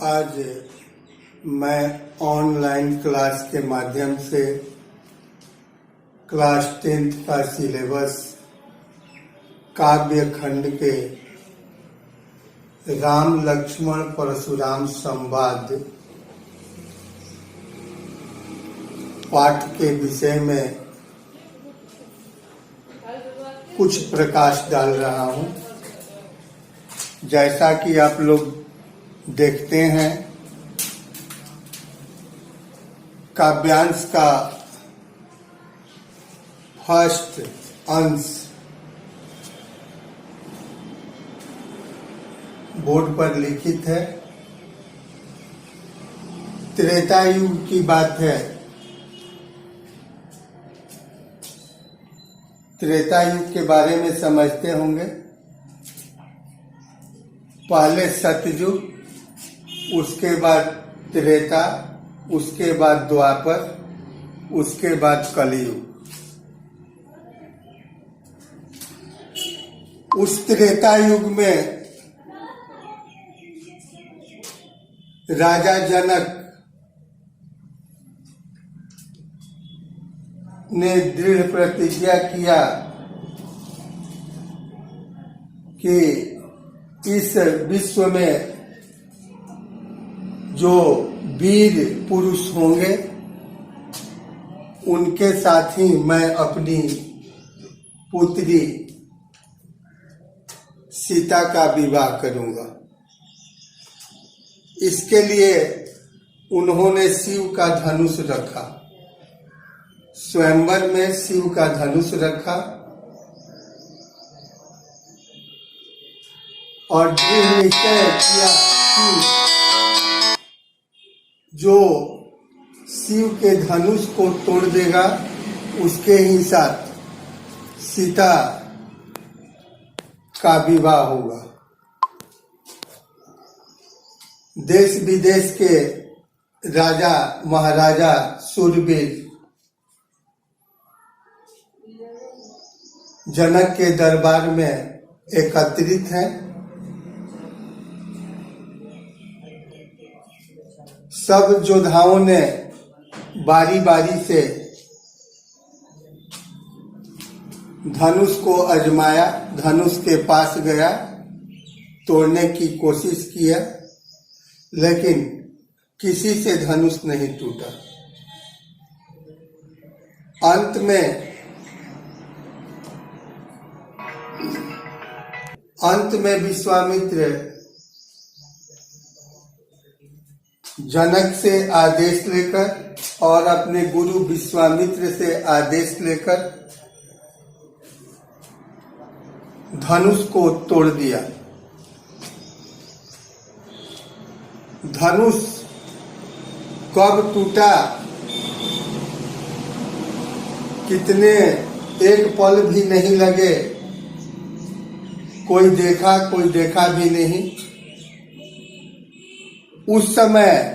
आज मैं online class के माध्यम से क्लास 10th का सिलेबस काव्य खंड के राम लक्ष्मण परशुराम संवाद पाठ के विषय में कुछ प्रकाश डाल रहा हूं। जैसा कि आप लोग देखते हैं, काव्यांश का फर्स्ट अंश बोर्ड पर लिखित है। त्रेता युग की बात है। त्रेता युग के बारे में समझते होंगे। पहले सतयुग, उसके बाद त्रेता, उसके बाद द्वापर, उसके बाद कलयुग। उस त्रेता युग में राजा जनक ने दृढ़ प्रतिज्ञा किया कि इस विश्व में जो वीर पुरुष होंगे उनके साथ ही मैं अपनी पुत्री सीता का विवाह करूंगा। इसके लिए उन्होंने शिव का धनुष रखा। स्वयंवर में शिव का धनुष रखा और दृढ़ निश्चय किया कि जो शिव के धनुष को तोड़ देगा उसके ही साथ सीता का विवाह होगा। देश विदेश के राजा महाराजा शूरवीर जनक के दरबार में एकत्रित हैं। सब योद्धाओं ने बारी बारी से धनुष को आजमाया, धनुष के पास गया, तोड़ने की कोशिश किया, लेकिन किसी से धनुष नहीं टूटा। अंत में विश्वामित्र जनक से आदेश लेकर और अपने गुरु विश्वामित्र से आदेश लेकर धनुष को तोड़ दिया। धनुष कब टूटा, कितने एक पल भी नहीं लगे, कोई देखा भी नहीं। उस समय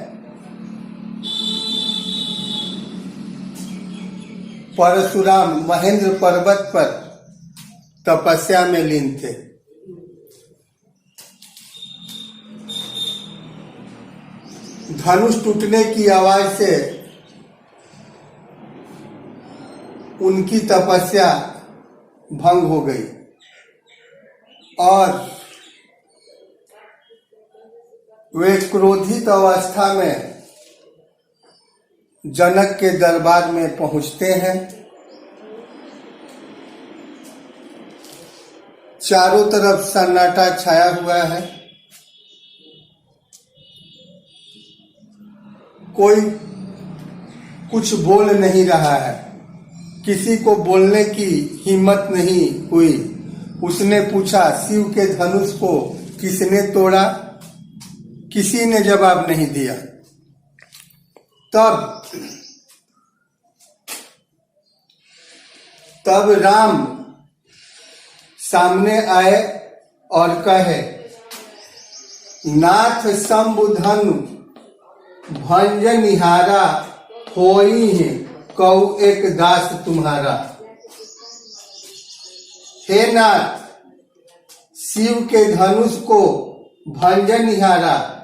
परशुराम महेंद्र पर्वत पर तपस्या में लीन थे। धनुष टूटने की आवाज से उनकी तपस्या भंग हो गई और वे क्रोधित अवस्था में जनक के दरबार में पहुंचते हैं। चारों तरफ सन्नाटा छाया हुआ है। कोई कुछ बोल नहीं रहा है, किसी को बोलने की हिम्मत नहीं हुई। उसने पूछा, शिव के धनुष को किसने तोड़ा? किसी ने जवाब नहीं दिया। तब राम सामने आए और कहे, नाथ शंभुधनु भंज निहारा, होई है कऊ एक दास तुम्हारा। हे नाथ, शिव के धनुष को भंजन निहारा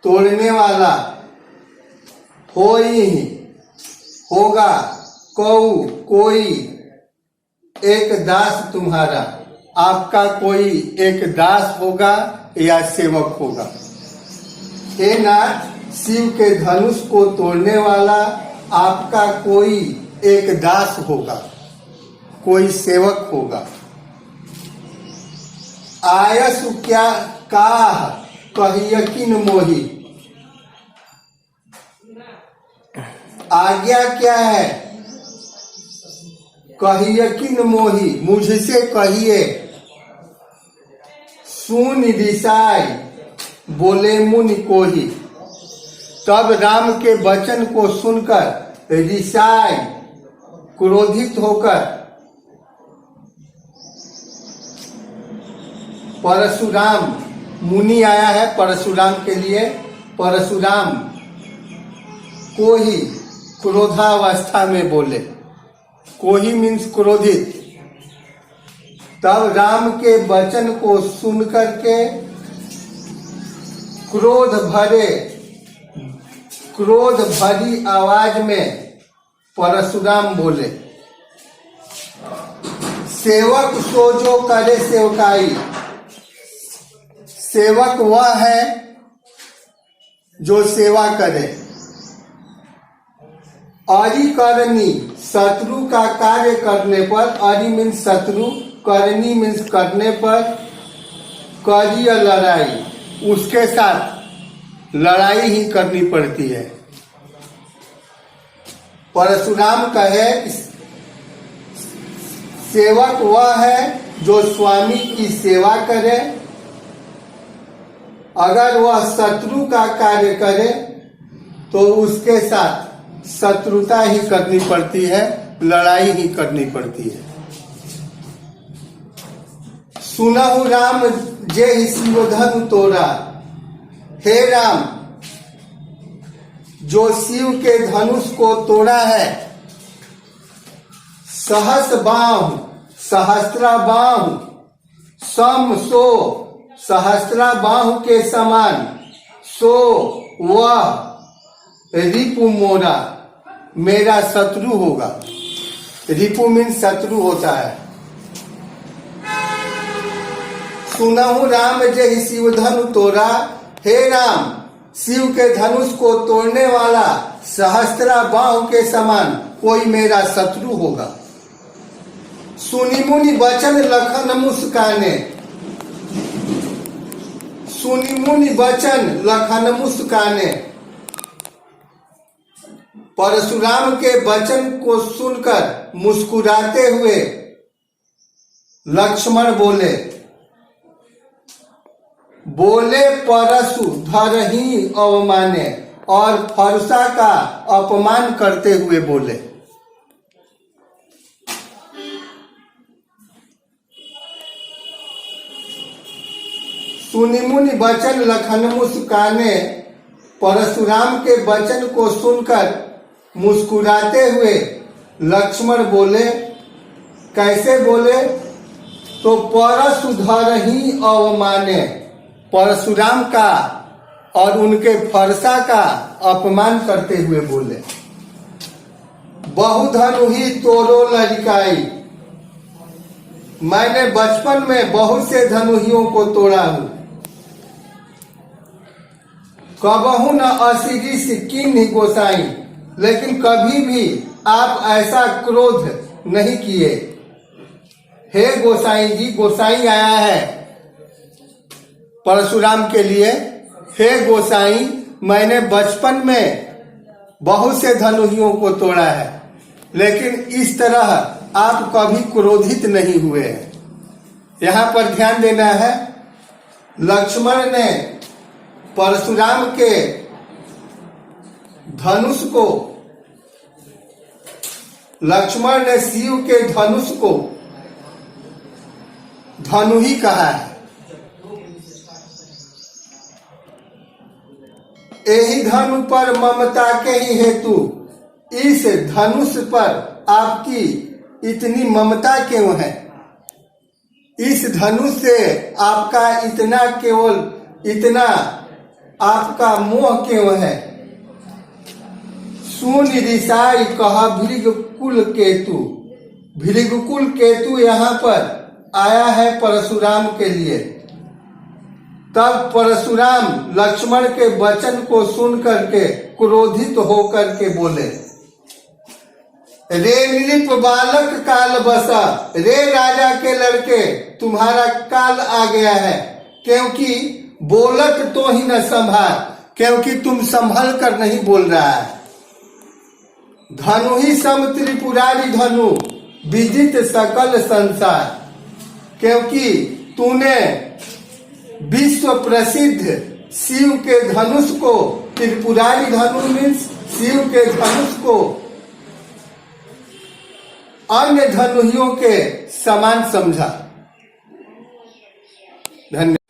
तोड़ने वाला होई होगा कऊ कोई एक दास तुम्हारा। आपका कोई एक दास होगा या सेवक होगा। हे नाथ, शिव के धनुष को तोड़ने वाला आपका कोई एक दास होगा, कोई सेवक होगा। आयसु क्या काह कहियकिन मोही। आज्ञा क्या है? कहियकिन मोही, मुझसे कहिए। सुन रिसाई बोले मुनि कोही। तब राम के वचन को सुनकर रिसाई क्रोधित होकर परशुराम, मुनि आया है परशुराम के लिए, परशुराम को ही क्रोधावस्था में बोले। कोही मीन्स क्रोधित। तब राम के वचन को सुनकर के क्रोध भरी आवाज में परशुराम बोले, सेवक सो जो करे सेवकाई। सेवक वह है जो सेवा करे। अरि करनी, शत्रु का कार्य करने पर, अरि मीन्स शत्रु, करनी मीन्स करने पर, करिय लड़ाई, उसके साथ लड़ाई ही करनी पड़ती है। परशुराम कहे सेवक वह है जो स्वामी की सेवा करे। अगर वह शत्रु का कार्य करे तो उसके साथ शत्रुता ही करनी पड़ती है, लड़ाई ही करनी पड़ती है। सुनहु राम जे शिवधनु तोड़ा। हे राम, जो शिव के धनुष को तोड़ा है, सहस बाहु सहस्त्रा बाहु सम सो, सहस्त्रा बाहु के समान, सो वह रिपु मोरा, मेरा शत्रु होगा। रिपु मीन्स शत्रु होता है। सुनहु राम जे शिवधनु तोड़ा। हे राम, शिव के धनुष को तोड़ने वाला सहस्त्रा बाहु के समान कोई मेरा शत्रु होगा। सुनि मुनि वचन लखन मुस्काने। सुनि मुनि वचन लखन मुस्काने। परशुराम के वचन को सुनकर मुस्कुराते हुए लक्ष्मण बोले परशु धरहि अवमाने, और फरसा का अपमान करते हुए बोले। सुनि मुनि वचन लखन मुस्काने। परशुराम के वचन को सुनकर मुस्कुराते हुए लक्ष्मण बोले। कैसे बोले? तो परशु धरहि अवमाने, परशुराम का और उनके फरसा का अपमान करते हुए बोले। बहुधनु ही तोरो लड़काई। मैंने बचपन में बहुत से धनुहियों को तोड़ा हूं। कबहू न अशिरीष किन्हि गोसाई, लेकिन कभी भी आप ऐसा क्रोध नहीं किए। हे गोसाई जी, गोसाई आया है परशुराम के लिए। हे गोसाई, मैंने बचपन में बहुत से धनुहियों को तोड़ा है, लेकिन इस तरह आप कभी क्रोधित नहीं हुए हैं। यहाँ पर ध्यान देना है, लक्ष्मण ने परशुराम के धनुष को, लक्ष्मण ने शिव के धनुष को धनु ही कहा है। यही धनु पर ममता के ही हेतु इस धनुष पर आपकी इतनी ममता क्यों है? इस धनुष से आपका इतना केवल इतना आपका मोह क्यों है। सुन ऋषाई कहा भृगकुल केतु। भृगकुल केतु यहाँ पर आया है परशुराम के लिए। तब परशुराम लक्ष्मण के वचन को सुन करके क्रोधित होकर के बोले, रे नृप बालक काल बसा। रे राजा के लड़के, तुम्हारा काल आ गया है, क्योंकि बोलत तो ही न संभाल, क्योंकि तुम संभल कर नहीं बोल रहा है। धनु ही सम त्रिपुरारी धनु, विदित सकल संसार। क्योंकि तूने विश्व प्रसिद्ध शिव के धनुष को, त्रिपुरारी धनु मीन्स शिव के धनुष को अन्य धनुहियों के समान समझा। धन्यवाद।